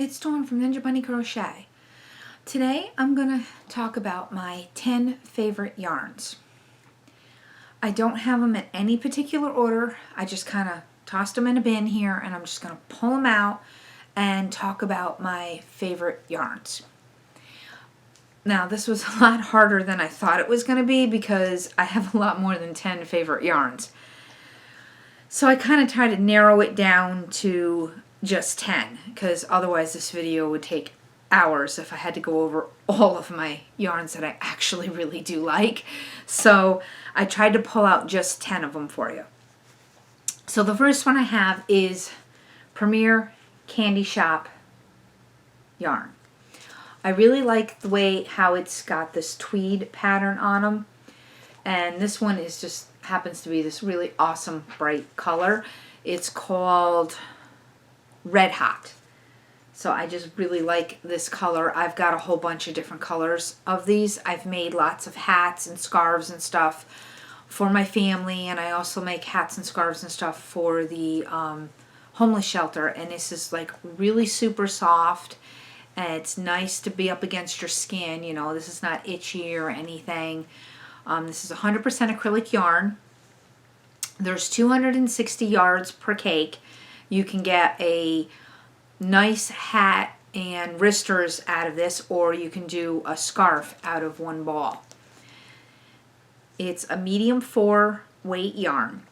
it's Dawn from Ninja Bunny Crochet. Today I'm going to talk about my 10 favorite yarns. I don't have them in any particular order. I just kind of tossed them in a bin here and I'm just going to pull them out and talk about my favorite yarns. Now this was a lot harder than I thought it was going to be because I have a lot more than 10 favorite yarns. So I kind of tried to narrow it down to just 10 because otherwise this video would take hours if I had to go over all of my yarns that I actually really do like. So I tried to pull out just 10 of them for you. So the first one I have is Premier Candy Shop yarn. I really like the way how it's got this tweed pattern on them, and this one is just happens to be this really awesome bright color. It's called Red Hot. So I just really like this color. I've got a whole bunch of different colors of these. I've made lots of hats and scarves and stuff for my family, and I also make hats and scarves and stuff for the homeless shelter, and this is like really super soft and it's nice to be up against your skin. You know, this is not itchy or anything. This is 100% acrylic yarn. There's 260 yards per cake. You can get a nice hat and wristers out of this, or you can do a scarf out of one ball. It's a medium 4 weight yarn.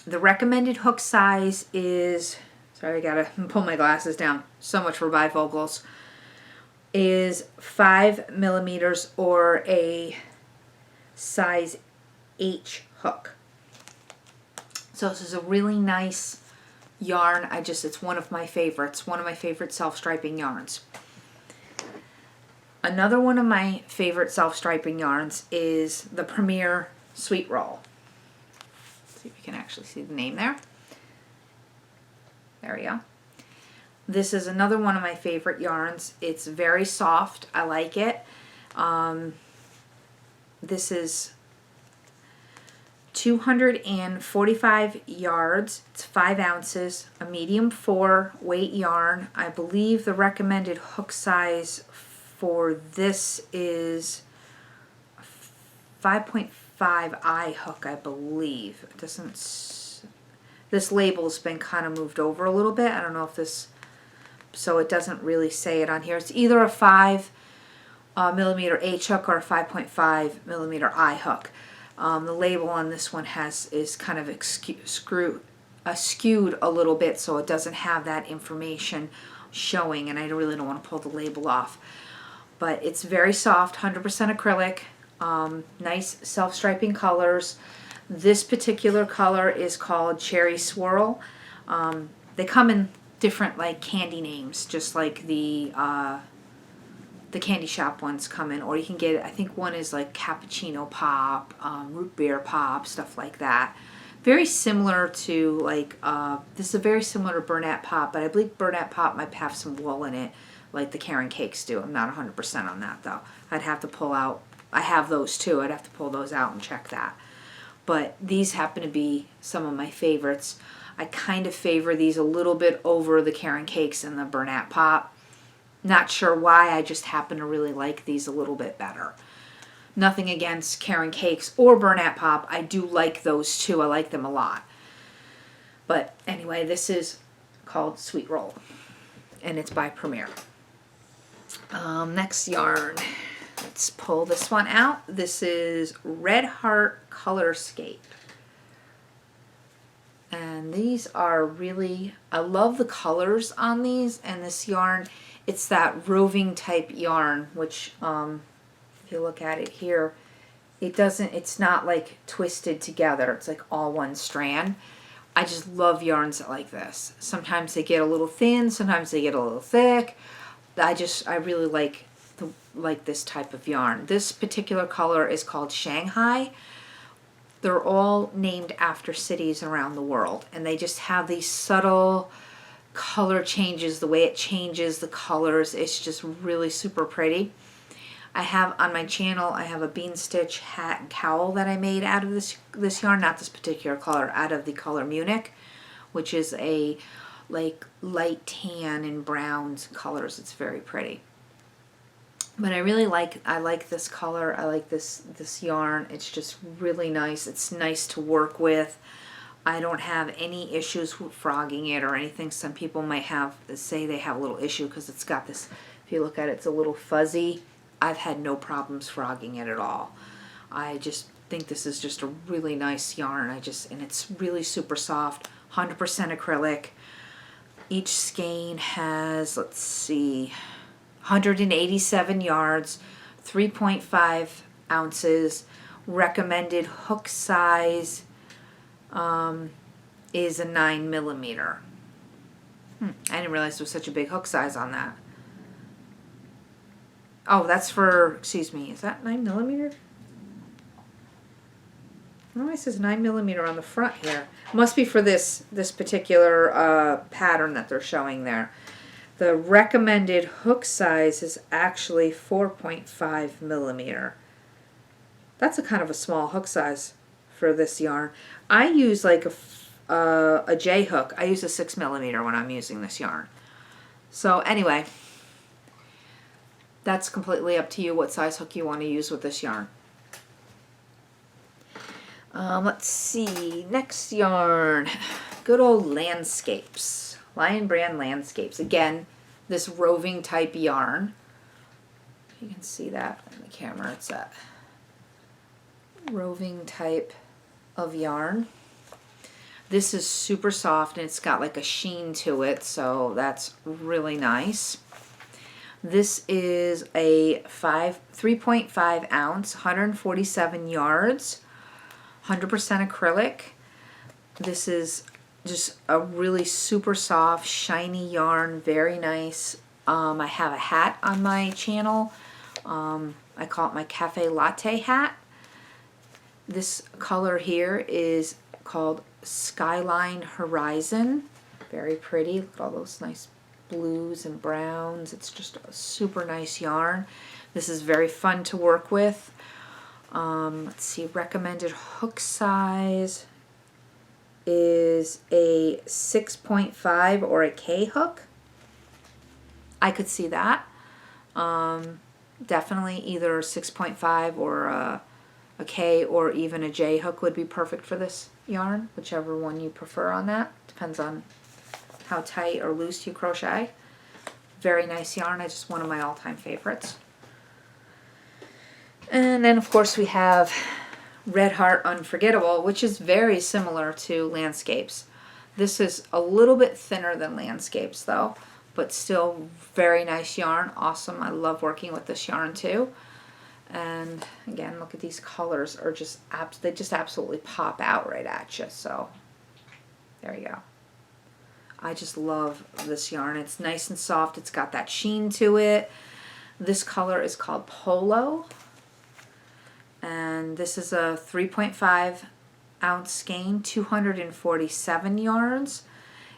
The recommended hook size is, sorry, I gotta pull my glasses down, so much for bifocals, is 5 millimeters or a size H hook. So this is a really nice yarn. It's one of my favorites, one of my favorite self-striping yarns. Another one of my favorite self-striping yarns is the Premier Sweet Roll. Let's see if you can actually see the name there. There we go. This is another one of my favorite yarns. It's very soft. I like it. This is 245 yards. It's 5 ounces, a medium 4 weight yarn. I believe the recommended hook size for this is 5.5 I hook, I believe. It doesn't. This label's been kind of moved over a little bit. I don't know if this, so it doesn't really say it on here. It's either a 5 millimeter H hook or a 5.5 millimeter I hook. The label on this one is kind of skewed a little bit, so it doesn't have that information showing, and I really don't want to pull the label off. But it's very soft, 100% acrylic, nice self-striping colors. This particular color is called Cherry Swirl. They come in different like candy names, just like the candy shop ones come in, or you can get it, I think one is like cappuccino pop, root beer pop, stuff like that. Very similar to like, this is very similar to Burnett Pop, but I believe Burnett Pop might have some wool in it, like the Karen Cakes do. I'm not 100% on that though. I'd have to pull out, I have those too, I'd have to pull those out and check that. But these happen to be some of my favorites. I kind of favor these a little bit over the Karen Cakes and the Burnett Pop. Not sure why, I just happen to really like these a little bit better. Nothing against Karen Cakes or Burnett Pop. I do like those too. I like them a lot. But anyway, this is called Sweet Roll, and it's by Premier. Next yarn. Let's pull this one out. This is Red Heart Colorscape. And these are really, I love the colors on these, and this yarn, it's that roving type yarn, which if you look at it here, it's not like twisted together. It's like all one strand. I just love yarns like this. Sometimes they get a little thin, sometimes they get a little thick. I really like this type of yarn. This particular color is called Shanghai. They're all named after cities around the world, and they just have these subtle color changes, the way it changes the colors. It's just really super pretty. I have on my channel, I have a bean stitch hat and cowl that I made out of this yarn, not this particular color, out of the color Munich, which is a like light tan and browns colors. It's very pretty. But I like this color. I like this yarn. It's just really nice. It's nice to work with. I don't have any issues with frogging it or anything. Some people might say they have a little issue because it's got this, if you look at it, it's a little fuzzy. I've had no problems frogging it at all. I just think this is just a really nice yarn. And it's really super soft, 100% acrylic. Each skein has, let's see, 187 yards, 3.5 ounces. Recommended hook size is a 9mm. I didn't realize there was such a big hook size on that. Oh, that's for, excuse me, is that 9mm? Oh, it says 9mm on the front here. Must be for this particular pattern that they're showing there. The recommended hook size is actually 4.5mm. That's a kind of a small hook size for this yarn. I use like a J hook. I use a 6mm when I'm using this yarn. So anyway, that's completely up to you what size hook you want to use with this yarn. Let's see, next yarn, good old Landscapes, Lion Brand Landscapes. Again, this roving type yarn. You can see that on the camera. It's a roving type of yarn. This is super soft and it's got like a sheen to it, so that's really nice. This is a 3.5 ounce, 147 yards, 100% acrylic. This is just a really super soft, shiny yarn, very nice. I have a hat on my channel. I call it my cafe latte hat. This color here is called Skyline Horizon. Very pretty. Look at all those nice blues and browns. It's just a super nice yarn. This is very fun to work with. Let's see, recommended hook size is a 6.5 or a K hook. I could see that. Definitely either 6.5 or a K or even a J hook would be perfect for this yarn, whichever one you prefer on that. Depends on how tight or loose you crochet. Very nice yarn. It's just one of my all-time favorites. And then of course we have Red Heart Unforgettable, which is very similar to Landscapes. This is a little bit thinner than Landscapes though, but still very nice yarn. Awesome. I love working with this yarn too. And again, look at these colors are just they just absolutely pop out right at you. So there you go. I just love this yarn. It's nice and soft. It's got that sheen to it. This color is called Polo. And this is a 3.5 ounce skein, 247 yards.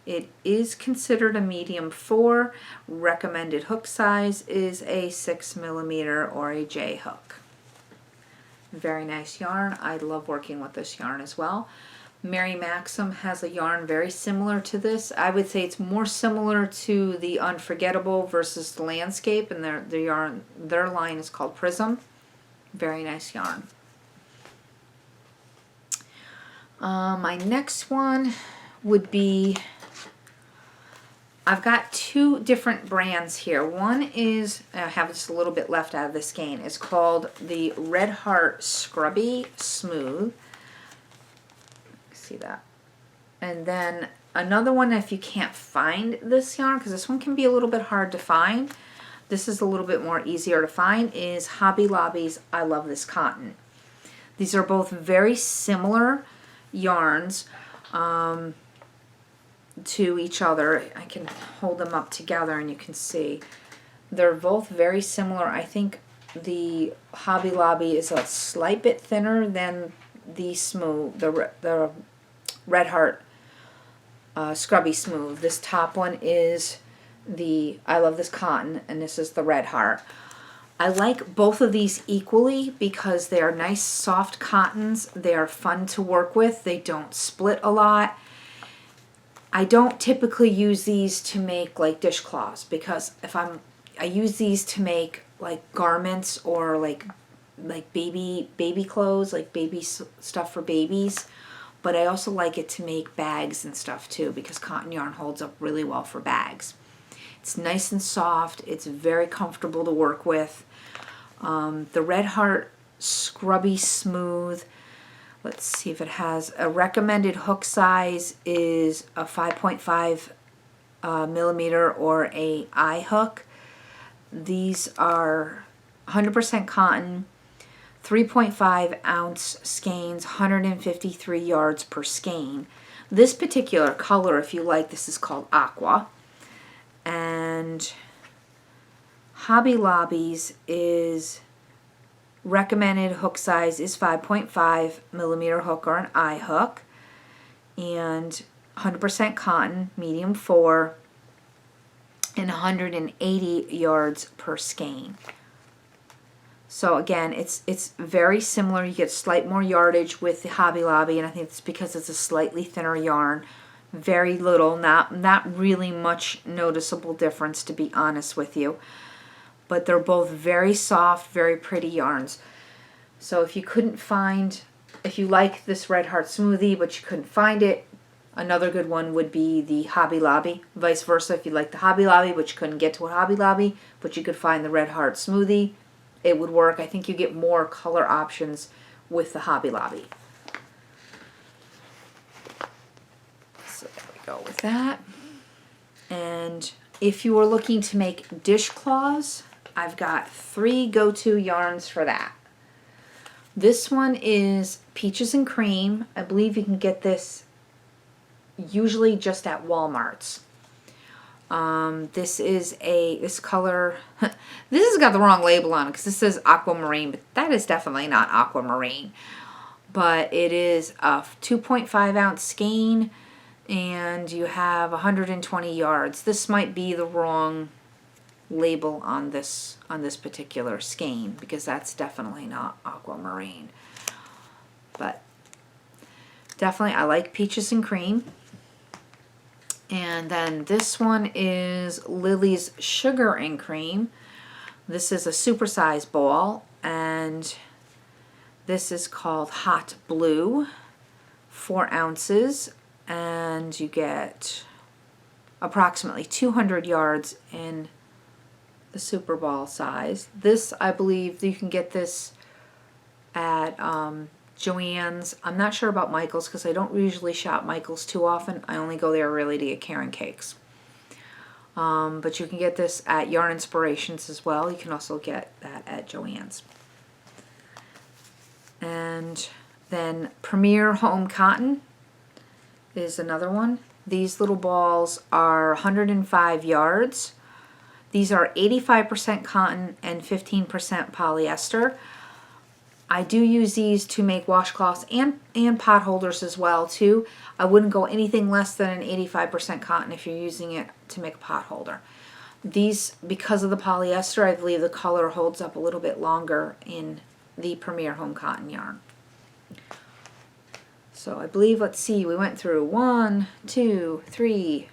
It is considered a medium 4. Recommended hook size is a 6mm or a J hook. Very nice yarn. I love working with this yarn as well. Mary Maxim has a yarn very similar to this. I would say it's more similar to the Unforgettable versus the Landscape, and their line is called Prism. Very nice yarn. My next one would be, I've got two different brands here. One is, I have just a little bit left out of this skein. It's called the Red Heart Scrubby Smooth. See that? And then another one, if you can't find this yarn, because this one can be a little bit hard to find, this is a little bit more easier to find, is Hobby Lobby's I Love This Cotton. These are both very similar yarns to each other. I can hold them up together and you can see they're both very similar. I think the Hobby Lobby is a slight bit thinner than the smooth, the Red Heart Scrubby Smooth. This top one is the I Love This Cotton, and this is the Red Heart. I like both of these equally because they are nice soft cottons. They are fun to work with. They don't split a lot. I don't typically use these to make like dishcloths, because I use these to make like garments or like baby clothes, like stuff for babies. But I also like it to make bags and stuff too, because cotton yarn holds up really well for bags. It's nice and soft. It's very comfortable to work with. The Red Heart Scrubby Smooth. Let's see if it has a recommended hook size is a 5.5 millimeter or a eye hook. These are 100% cotton, 3.5 ounce skeins, 153 yards per skein. This particular color, if you like, this is called Aqua. And Hobby Lobby's is recommended hook size is 5.5 millimeter hook or an eye hook, and 100% cotton, medium 4, and 180 yards per skein. So again, it's very similar. You get slight more yardage with the Hobby Lobby, and I think it's because it's a slightly thinner yarn. Very little, not really much noticeable difference, to be honest with you. But they're both very soft, very pretty yarns. So if you like this Red Heart Smoothie but you couldn't find it, another good one would be the Hobby Lobby. Vice versa, if you like the Hobby Lobby but you couldn't get to a Hobby Lobby, but you could find the Red Heart Smoothie, it would work. I think you get more color options with the Hobby Lobby. So there we go with that. And if you are looking to make dishcloths, I've got 3 go-to yarns for that. This one is Peaches and Cream. I believe you can get this usually just at Walmart's. This color, this has got the wrong label on it because this says aquamarine, but that is definitely not aquamarine. But it is a 2.5 ounce skein, and you have 120 yards. This might be the wrong label on this particular skein, because that's definitely not aquamarine. But definitely I like Peaches and Cream. And then this one is Lily's Sugar and Cream. This is a supersized ball, and this is called Hot Blue, 4 ounces, and you get approximately 200 yards in the super ball size. This, I believe you can get this at Joann's. I'm not sure about Michael's because I don't usually shop Michael's too often. I only go there really to get Karen cakes. But you can get this at Yarn Inspirations as well. You can also get that at Joann's. And then Premier Home Cotton is another one. These little balls are 105 yards. These are 85% cotton and 15% polyester. I do use these to make washcloths and pot holders as well too. I wouldn't go anything less than an 85% cotton if you're using it to make a pot holder. These, because of the polyester, I believe the color holds up a little bit longer in the Premier Home Cotton yarn. So I believe, let's see, we went through 1, 2, 3,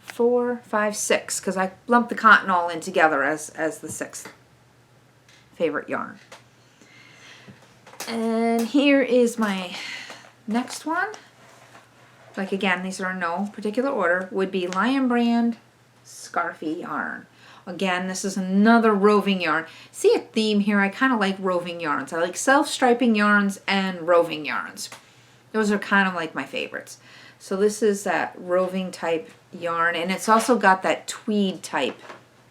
4, 5, 6, because I lumped the cotton all in together as the 6th favorite yarn. And here is my next one. Like again, these are in no particular order. Would be Lion Brand Scarfie Yarn. Again, this is another roving yarn. See a theme here? I kind of like roving yarns. I like self-striping yarns and roving yarns. Those are kind of like my favorites. So this is that roving type yarn, and it's also got that tweed type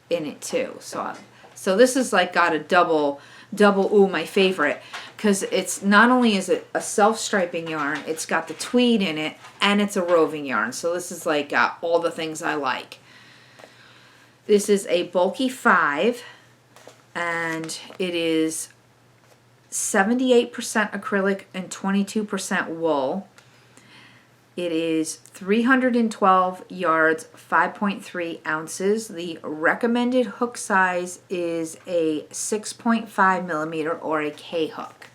in it too. So this is like got a double ooh, my favorite, because it's not only is it a self-striping yarn, it's got the tweed in it, and it's a roving yarn. So this is like all the things I like. This is a bulky 5, and it is 78% acrylic and 22% wool. It is 312 yards, 5.3 ounces. The recommended hook size is a 6.5 millimeter or a K hook.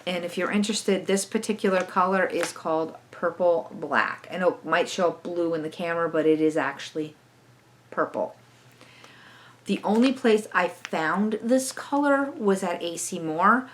And if you're interested, this particular color is called purple black. I know it might show up blue in the camera, but it is actually purple. The only place I found this color was at AC Moore,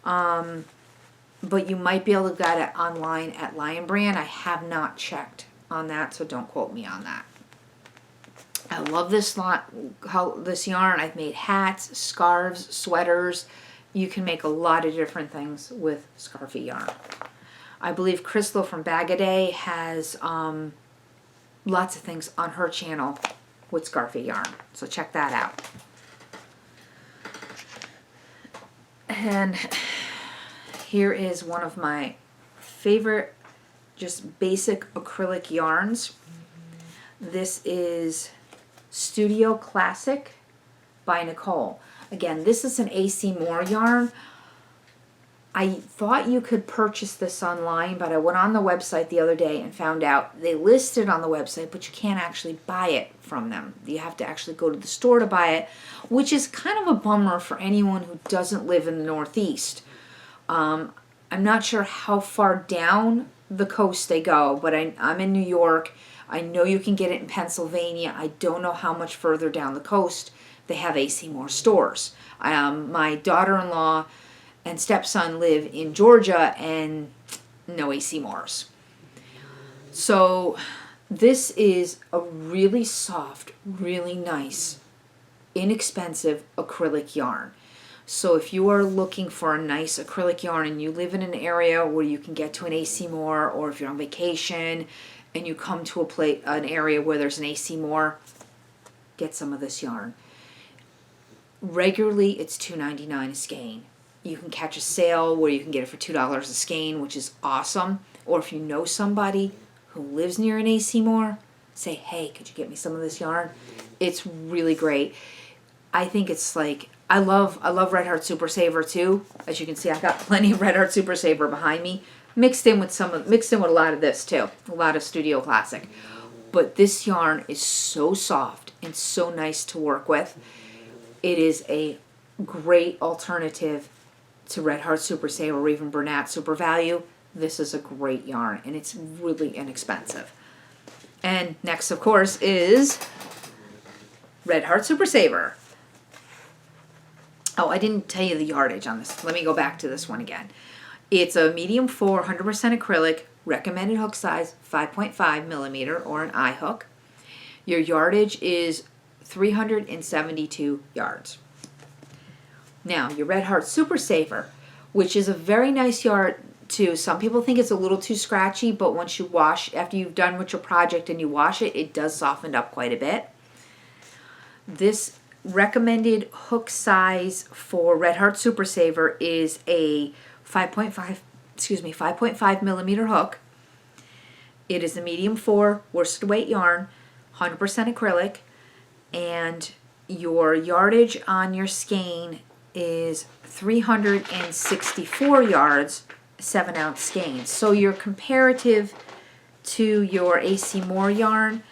but you might be able to get it online at Lion Brand. I have not checked on that, so don't quote me on that. I love this yarn. I've made hats, scarves, sweaters. You can make a lot of different things with Scarfie yarn. I believe Crystal from Bag-A-Day has lots of things on her channel with Scarfie yarn, so check that out. And here is one of my favorite just basic acrylic yarns. This is Studio Classic by Nicole. Again, this is an AC Moore yarn. I thought you could purchase this online, but I went on the website the other day and found out they list it on the website, but you can't actually buy it from them. You have to actually go to the store to buy it, which is kind of a bummer for anyone who doesn't live in the Northeast. I'm not sure how far down the coast they go, but I'm in New York. I know you can get it in Pennsylvania. I don't know how much further down the coast they have AC Moore stores. My daughter-in-law and stepson live in Georgia and no AC Moores. So this is a really soft, really nice, inexpensive acrylic yarn. So if you are looking for a nice acrylic yarn and you live in an area where you can get to an AC Moore, or if you're on vacation and you come to an area where there's an AC Moore, get some of this yarn. Regularly, it's $2.99 a skein. You can catch a sale where you can get it for $2 a skein, which is awesome. Or if you know somebody who lives near an AC Moore, say, hey, could you get me some of this yarn? It's really great. I think it's like, I love Red Heart Super Saver too. As you can see, I got plenty of Red Heart Super Saver behind me, mixed in with a lot of this too, a lot of Studio Classic. But this yarn is so soft and so nice to work with. It is a great alternative to Red Heart Super Saver or even Bernat Super Value. This is a great yarn, and it's really inexpensive. And next, of course, is Red Heart Super Saver. Oh, I didn't tell you the yardage on this. Let me go back to this one again. It's a medium 4, 100% acrylic, recommended hook size 5.5 millimeter or an eye hook. Your yardage is 372 yards. Now, your Red Heart Super Saver, which is a very nice yarn too. Some people think it's a little too scratchy, but once you wash, after you've done with your project and you wash it, it does soften up quite a bit. This recommended hook size for Red Heart Super Saver is a 5.5 millimeter hook. It is a medium 4 worsted weight yarn, 100% acrylic, and your yardage on your skein is 364 yards, 7-ounce skeins. So your comparative to your AC Moore yarn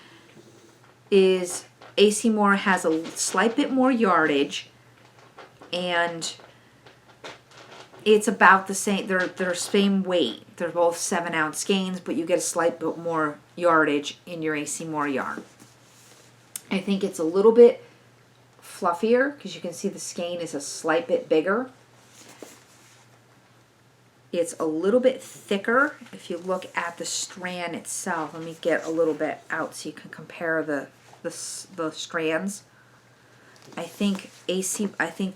is AC Moore has a slight bit more yardage, and it's about the same. They're same weight. They're both 7-ounce skeins, but you get a slight bit more yardage in your AC Moore yarn. I think it's a little bit fluffier because you can see the skein is a slight bit bigger. It's a little bit thicker if you look at the strand itself. Let me get a little bit out so you can compare the strands. I think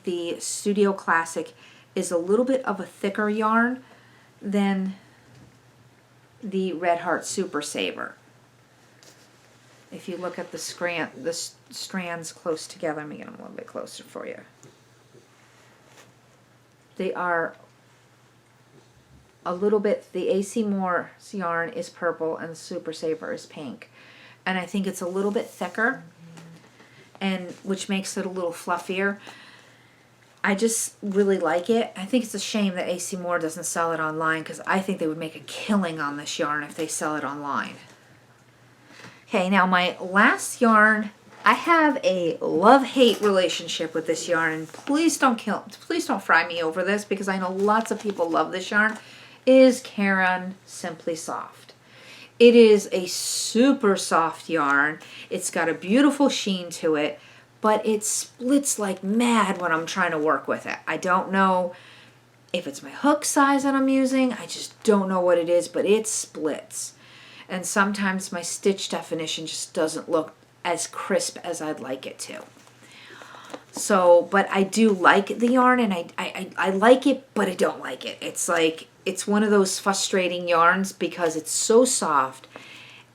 the Studio Classic is a little bit of a thicker yarn than the Red Heart Super Saver. If you look at the strands close together, let me get them a little bit closer for you. They are a little bit, the AC Moore yarn is purple and the Super Saver is pink. And I think it's a little bit thicker, and which makes it a little fluffier. I just really like it. I think it's a shame that AC Moore doesn't sell it online, because I think they would make a killing on this yarn if they sell it online. Okay, now my last yarn, I have a love-hate relationship with this yarn, and please don't fry me over this, because I know lots of people love this yarn, is Caron Simply Soft. It is a super soft yarn. It's got a beautiful sheen to it, but it splits like mad when I'm trying to work with it. I don't know if it's my hook size that I'm using. I just don't know what it is, but it splits. And sometimes my stitch definition just doesn't look as crisp as I'd like it to. So, but I do like the yarn, and I like it, but I don't like it. It's like, it's one of those frustrating yarns because it's so soft,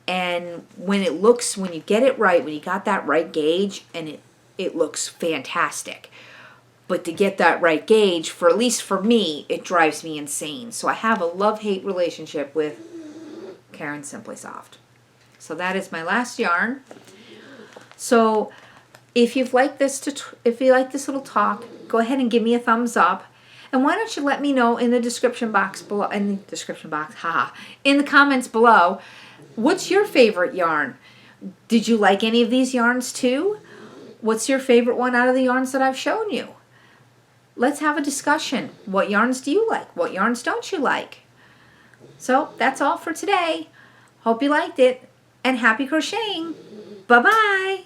and when you get it right, when you got that right gauge, and it looks fantastic. But to get that right gauge, for at least for me, it drives me insane. So I have a love-hate relationship with Caron Simply Soft. So that is my last yarn. So if you've liked this, if you like this little talk, go ahead and give me a thumbs up. And why don't you let me know in the description box below, in the comments below, what's your favorite yarn? Did you like any of these yarns too? What's your favorite one out of the yarns that I've shown you? Let's have a discussion. What yarns do you like? What yarns don't you like? So that's all for today. Hope you liked it, and happy crocheting. Bye-bye.